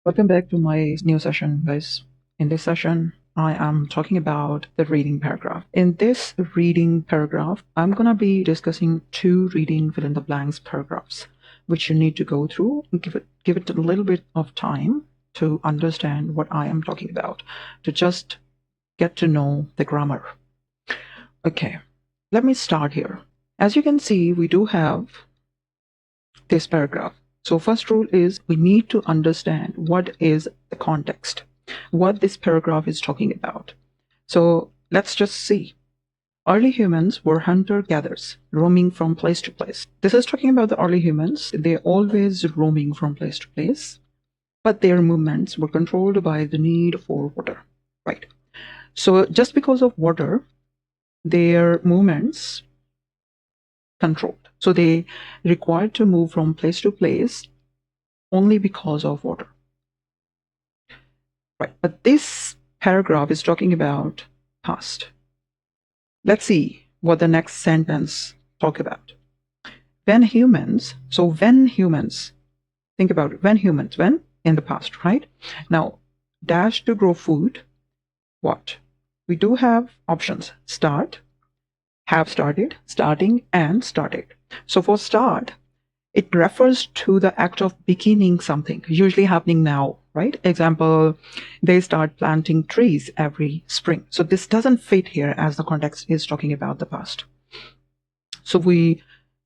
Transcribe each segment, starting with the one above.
Welcome back to my new session, guys. In this session, I am talking about the reading paragraph. In this reading paragraph, I'm going to be discussing two reading fill in the blanks paragraphs, which you need to go through and give it a little bit of time to understand what I am talking about, to just get to know the grammar. Okay, let me start here. As you can see, we do have this paragraph. So first rule is we need to understand what is the context, what this paragraph is talking about. So let's just see. Early humans were hunter-gatherers, roaming from place to place. This is talking about the early humans. They're always roaming from place to place, but their movements were controlled by the need for water, right? So just because of water, their movements controlled. So they required to move from place to place only because of water. Right, but this paragraph is talking about past. Let's see what the next sentence talk about. When humans, think about it, when in the past, right? Now, dash to grow food, what? We do have options, start, have started, starting, and started. So for start, it refers to the act of beginning something, usually happening now, right? Example, they start planting trees every spring. So this doesn't fit here as the context is talking about the past. So we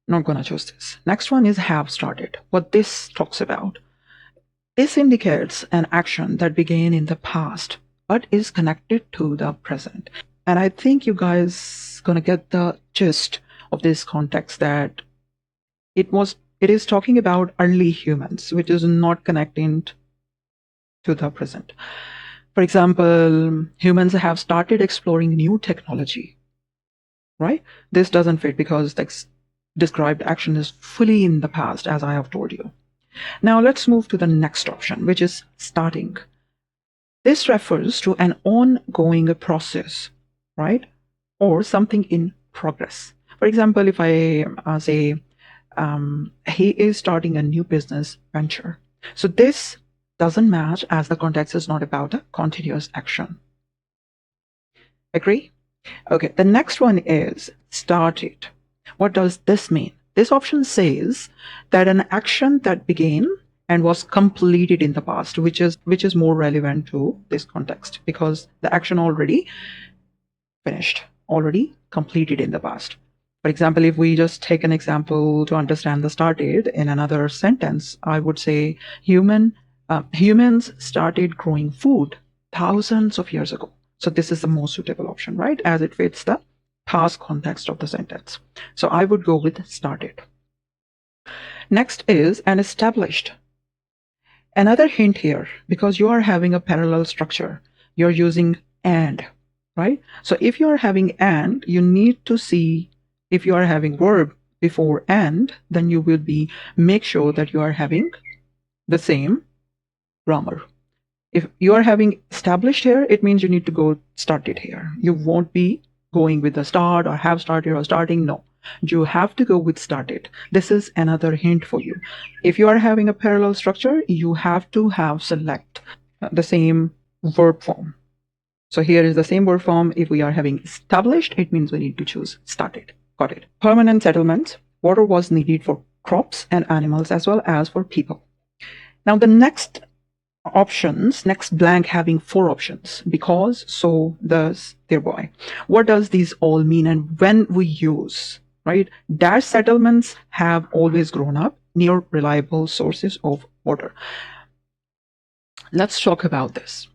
not going to choose this. Next one is have started. What this talks about. This indicates an action that began in the past, but is connected to the present. And I think you guys going to get the gist of this context that it is talking about early humans, which is not connecting to the present. For example, humans have started exploring new technology, right? This doesn't fit because the described action is fully in the past, as I have told you. Now let's move to the next option, which is starting. This refers to an ongoing process, right? Or something in progress. For example, if I say, he is starting a new business venture. So this doesn't match as the context is not about a continuous action. Agree? Okay, the next one is started. What does this mean? This option says that an action that began and was completed in the past, which is more relevant to this context because the action already finished, already completed in the past. For example, if we just take an example to understand the started in another sentence, I would say humans started growing food thousands of years ago. So this is the most suitable option, right? As it fits the past context of the sentence. So I would go with started. Next is an established. Another hint here, because you are having a parallel structure, you're using and, right? So if you are having and, you need to see if you are having verb before and, then you will make sure that you are having the same grammar. If you are having established here, it means you need to go started here. You won't be going with the start or have started or starting. No, you have to go with started. This is another hint for you. If you are having a parallel structure, you have to have select the same verb form. So here is the same verb form. If we are having established, it means we need to choose started. Got it. Permanent settlements. Water was needed for crops and animals as well as for people. Now the next blank having 4 options, because, so, thus, thereby. What does these all mean and when we use, right? Dash settlements have always grown up near reliable sources of water. Let's talk about this.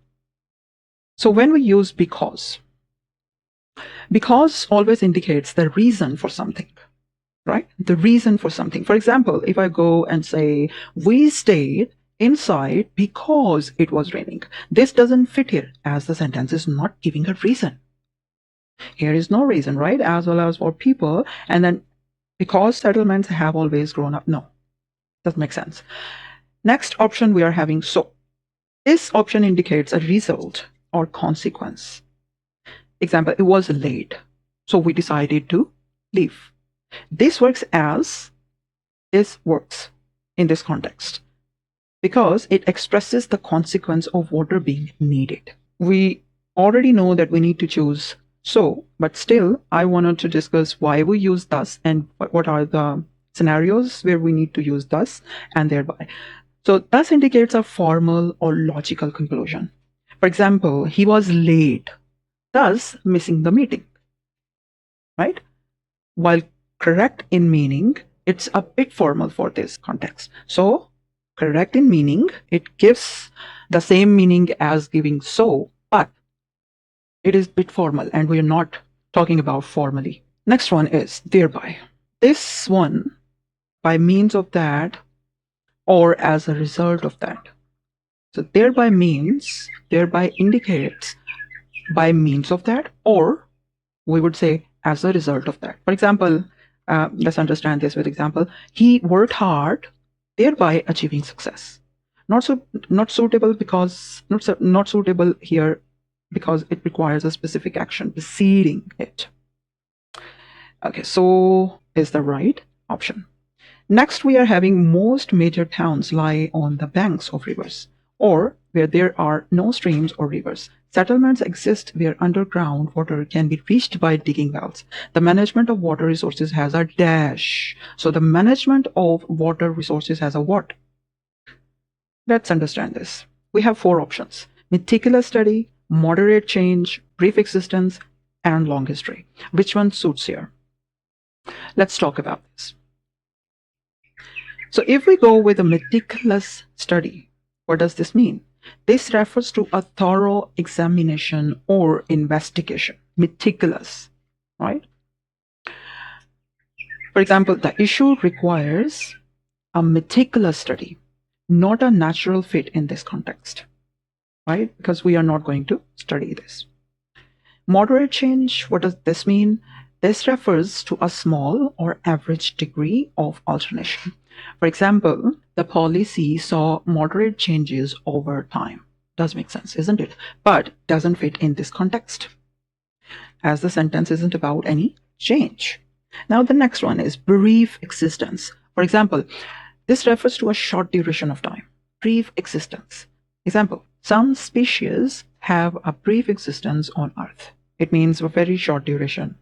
So when we use because always indicates the reason for something, right? The reason for something. For example, if I go and say, we stayed inside because it was raining. This doesn't fit here as the sentence is not giving a reason. Here is no reason, right? As well as for people, and then because settlements have always grown up. No, doesn't make sense. Next option we are having so. This option indicates a result or consequence. Example, it was late, so we decided to leave. This works in this context. because it expresses the consequence of water being needed. We already know that we need to choose so, but still I wanted to discuss why we use thus and what are the scenarios where we need to use thus and thereby. So thus indicates a formal or logical conclusion. For example, he was late, thus missing the meeting, right? While correct in meaning, it's a bit formal for this context. So correct in meaning, it gives the same meaning as giving so, but it is a bit formal and we are not talking about formally. Next one is thereby. This one, by means of that or as a result of that. So thereby means, thereby indicates by means of that, or we would say as a result of that. For example, let's understand this with example. He worked hard, thereby achieving success. Not suitable because not suitable here because it requires a specific action preceding it. Okay, so is the right option. Next, we are having most major towns lie on the banks of rivers, or where there are no streams or rivers. Settlements exist where underground water can be reached by digging wells. The management of water resources has a dash. So the management of water resources has a what? Let's understand this. We have 4 options: meticulous study, moderate change, brief existence, and long history. Which one suits here? Let's talk about this. So if we go with a meticulous study, what does this mean? This refers to a thorough examination or investigation. Meticulous, right? For example, the issue requires a meticulous study, not a natural fit in this context, right? Because we are not going to study this. Moderate change, what does this mean? This refers to a small or average degree of alternation. For example, the policy saw moderate changes over time. Does make sense, isn't it? But doesn't fit in this context, as the sentence isn't about any change. Now the next one is brief existence. For example, this refers to a short duration of time. Brief existence. Example, some species have a brief existence on Earth. It means a very short duration,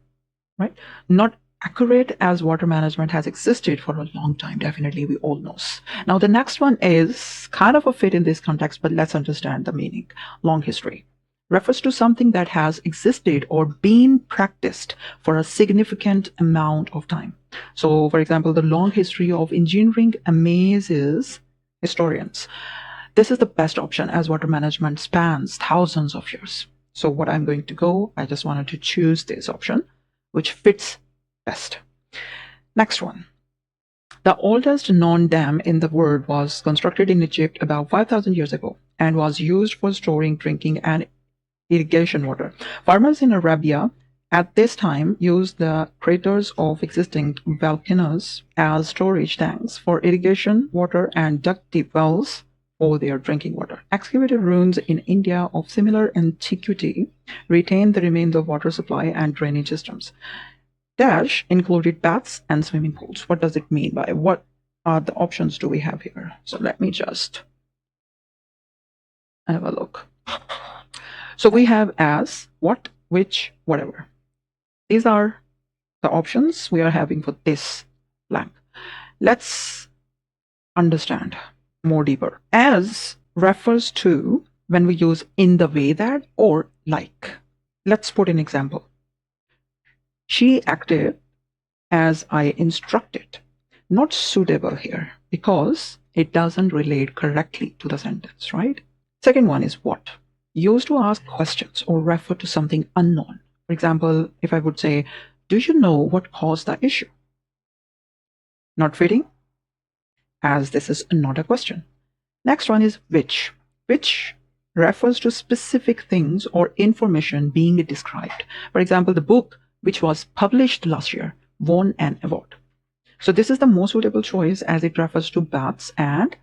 right? Not accurate, as water management has existed for a long time. Definitely, we all know. Now, the next one is kind of a fit in this context, but let's understand the meaning. Long history refers to something that has existed or been practiced for a significant amount of time. So, for example, the long history of engineering amazes historians. This is the best option, as water management spans thousands of years. So what I'm going to go, I just wanted to choose this option, which fits best. Next one. The oldest known dam in the world was constructed in Egypt about 5,000 years ago and was used for storing drinking and irrigation water. Farmers in Arabia at this time used the craters of existing volcanoes as storage tanks for irrigation water and dug deep wells for their drinking water. Excavated ruins in India of similar antiquity retain the remains of water supply and drainage systems. Dash included baths and swimming pools. What does it mean by what are the options do we have here? So let me just have a look. So we have as, what, which, whatever. These are the options we are having for this blank. Let's understand more deeper. As refers to when we use in the way that or like. Let's put an example. She acted as I instructed. Not suitable here because it doesn't relate correctly to the sentence, right? Second one is what. Used to ask questions or refer to something unknown. For example, if I would say, do you know what caused the issue? Not fitting, as this is not a question. Next one is which. Which refers to specific things or information being described. For example, the book which was published last year won an award. So this is the most suitable choice as it refers to baths and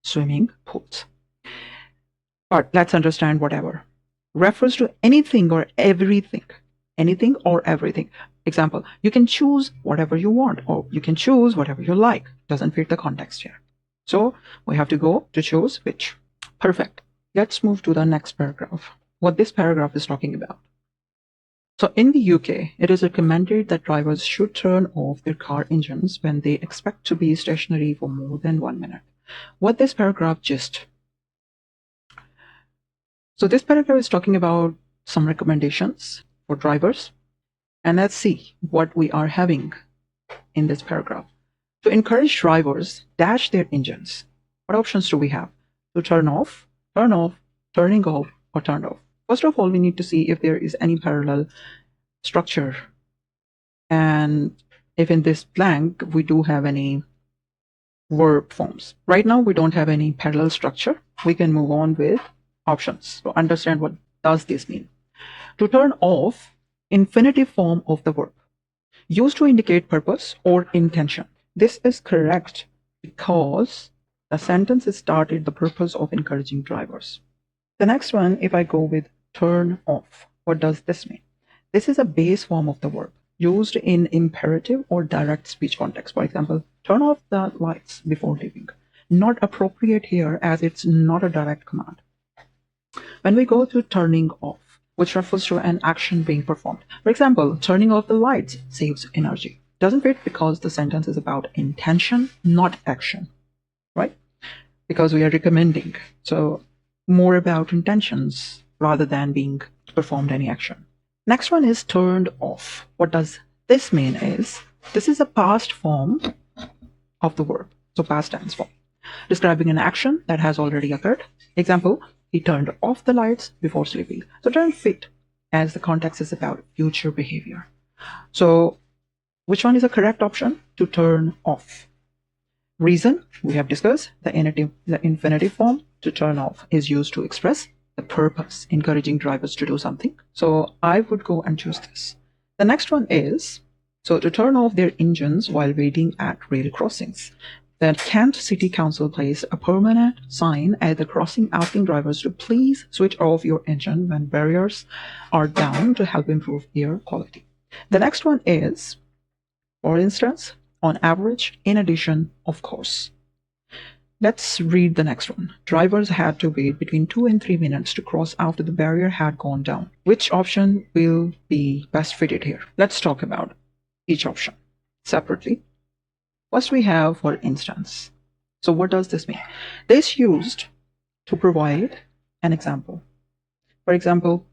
swimming pools. But let's understand whatever. Refers to anything or everything. Anything or everything. Example, you can choose whatever you want or you can choose whatever you like. Doesn't fit the context here. So we have to go to choose which. Perfect. Let's move to the next paragraph. What this paragraph is talking about. So in the UK, it is recommended that drivers should turn off their car engines when they expect to be stationary for more than 1 minute. What this paragraph just. So this paragraph is talking about some recommendations for drivers. And let's see what we are having in this paragraph. To encourage drivers, dash their engines. What options do we have? To turn off, turning off, or turned off. First of all, we need to see if there is any parallel structure. And if in this blank, we do have any verb forms. Right now, we don't have any parallel structure. We can move on with options to understand what does this mean. To turn off, infinitive form of the verb, used to indicate purpose or intention. This is correct because the sentence is started the purpose of encouraging drivers. The next one, if I go with turn off, what does this mean? This is a base form of the verb used in imperative or direct speech context. For example, turn off the lights before leaving. Not appropriate here as it's not a direct command. When we go to turning off, which refers to an action being performed. For example, turning off the lights saves energy. Doesn't fit because the sentence is about intention, not action, right? Because we are recommending. So more about intentions rather than being performed any action. Next one is turned off. What does this mean is, this is a past form of the verb. So past tense form. Describing an action that has already occurred. Example, he turned off the lights before sleeping. So doesn't fit as the context is about future behavior. So which one is the correct option? To turn off. Reason, we have discussed the infinitive form to turn off is used to express the purpose, encouraging drivers to do something. So I would go and choose this. The next one is, so to turn off their engines while waiting at rail crossings. The Kent City Council placed a permanent sign at the crossing asking drivers to please switch off your engine when barriers are down to help improve air quality. The next one is, for instance, on average, in addition, of course. Let's read the next one. Drivers had to wait between 2 and 3 minutes to cross after the barrier had gone down. Which option will be best fitted here? Let's talk about each option separately. First we have for instance. So what does this mean? This used to provide an example. For example,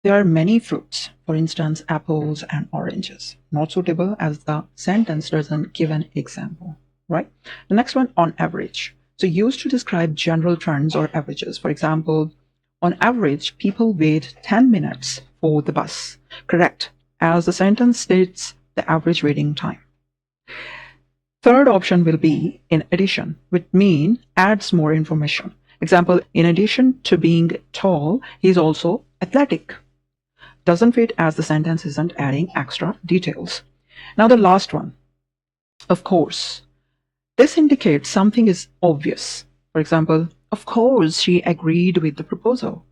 there are many fruits, for instance, apples and oranges. Not suitable as the sentence doesn't give an example, right? The next one, on average. So used to describe general trends or averages. For example, on average, people wait 10 minutes for the bus. Correct, as the sentence states the average waiting time. Third option will be in addition, which means adds more information. Example, in addition to being tall, he is also athletic. Doesn't fit as the sentence isn't adding extra details. Now the last one, of course. This indicates something is obvious. For example, of course she agreed with the proposal.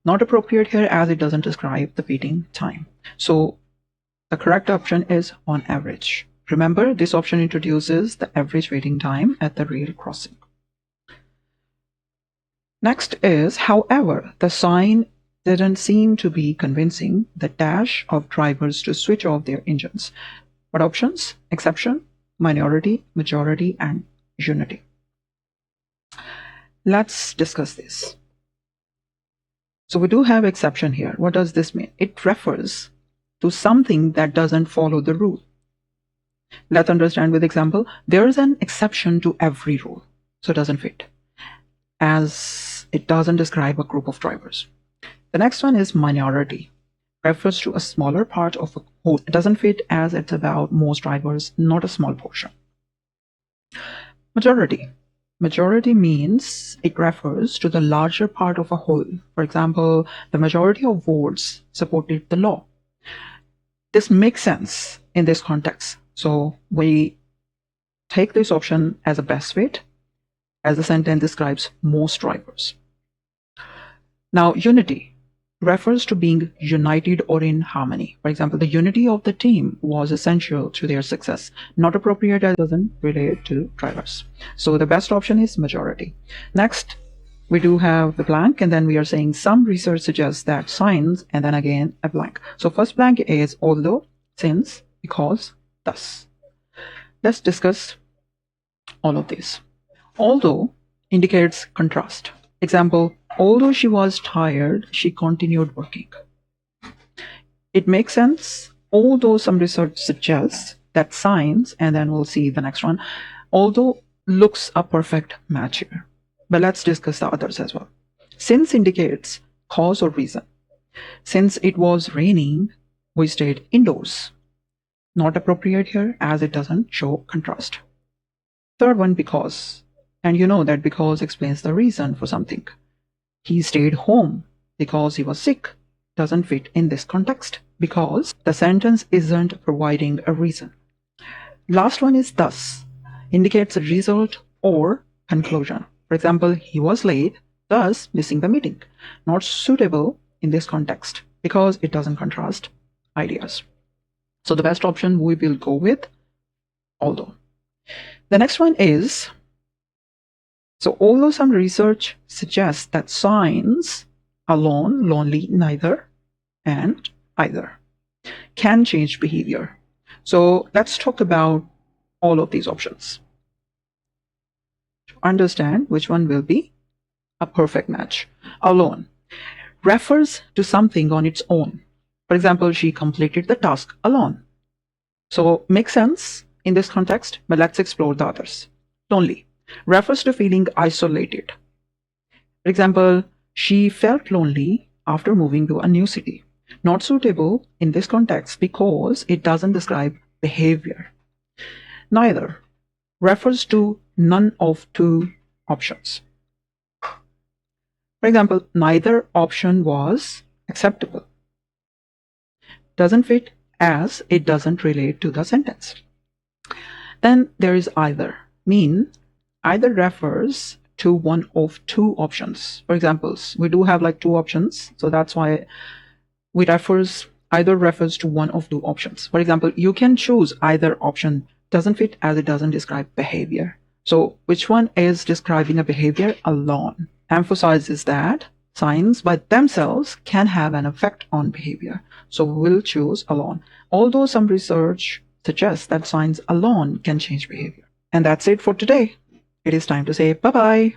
Not appropriate here as it doesn't describe the waiting time. So the correct option is on average. Remember, this option introduces the average waiting time at the rail crossing. Next is, however, the sign didn't seem to be convincing the dash of drivers to switch off their engines. What options? Exception, minority, majority, and unity. Let's discuss this. So we do have exception here. What does this mean? It refers to something that doesn't follow the rule. Let's understand with example. There is an exception to every rule, so it doesn't fit, as it doesn't describe a group of drivers. The next one is minority. Refers to a smaller part of a whole. It doesn't fit as it's about most drivers, not a small portion. Majority. Majority means it refers to the larger part of a whole. For example, the majority of votes supported the law. This makes sense in this context. So we take this option as a best fit, as the sentence describes most drivers. Now, unity. refers to being united or in harmony. For example, the unity of the team was essential to their success. Not appropriate as doesn't relate to drivers. So the best option is majority. Next, we do have the blank, and then we are saying some research suggests that signs, and then again a blank. So first blank is although, since, because, thus. Let's discuss all of these. Although indicates contrast. Example, although she was tired, she continued working. It makes sense, although some research suggests that signs, and then we'll see the next one, although looks a perfect match here. But let's discuss the others as well. Since indicates cause or reason. Since it was raining, we stayed indoors. Not appropriate here as it doesn't show contrast. Third one, because. And you know that because explains the reason for something. He stayed home because he was sick. Doesn't fit in this context because the sentence isn't providing a reason. Last one is thus. Indicates a result or conclusion. For example, he was late, thus missing the meeting. Not suitable in this context because it doesn't contrast ideas. So the best option we will go with although. The next one is, so although some research suggests that signs alone, lonely, neither, and either can change behavior. So let's talk about all of these options. To understand which one will be a perfect match. Alone refers to something on its own. For example, she completed the task alone. So makes sense in this context, but let's explore the others. Lonely refers to feeling isolated. For example, she felt lonely after moving to a new city. Not suitable in this context because it doesn't describe behavior. Neither refers to none of two options. For example, neither option was acceptable. Doesn't fit as it doesn't relate to the sentence. Then there is either. Either refers to one of two options. For example, we do have like two options, so that's why either refers to one of two options. For example, you can choose either option. Doesn't fit as it doesn't describe behavior. So which one is describing a behavior? Alone. Emphasizes that signs by themselves can have an effect on behavior. So we'll choose alone. Although some research suggests that signs alone can change behavior. And that's it for today. It is time to say bye-bye.